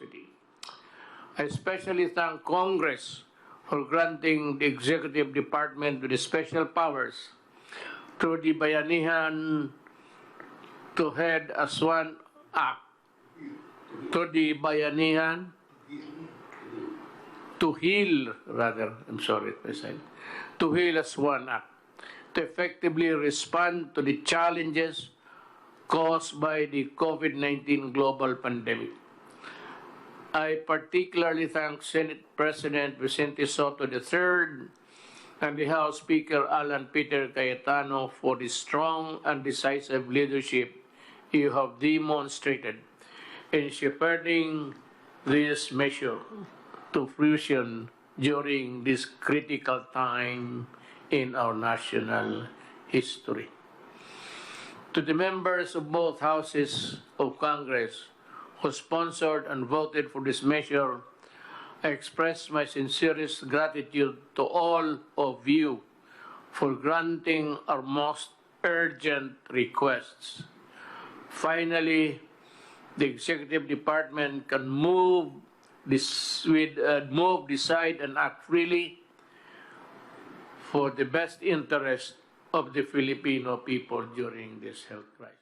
city. I especially thank Congress for granting the Executive Department with special powers through the Bayanihan to head as one act, to the Bayanihan to heal, rather, I'm sorry, to heal as one act, to effectively respond to the challenges caused by the COVID-19 global pandemic. I particularly thank Senate President Vicente Soto III and the House Speaker Alan Peter Cayetano for the strong and decisive leadership you have demonstrated in shepherding this measure to fruition during this critical time in our national history. To the members of both houses of Congress who sponsored and voted for this measure, I express my sincerest gratitude to all of you for granting our most urgent requests. Finally, the Executive Department can move, decide, and act freely for the best interest of the Filipino people during this health crisis.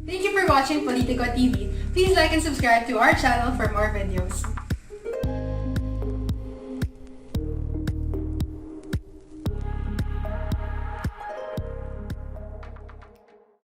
Thank you for watching Politico TV. Please like and subscribe to our channel for more videos.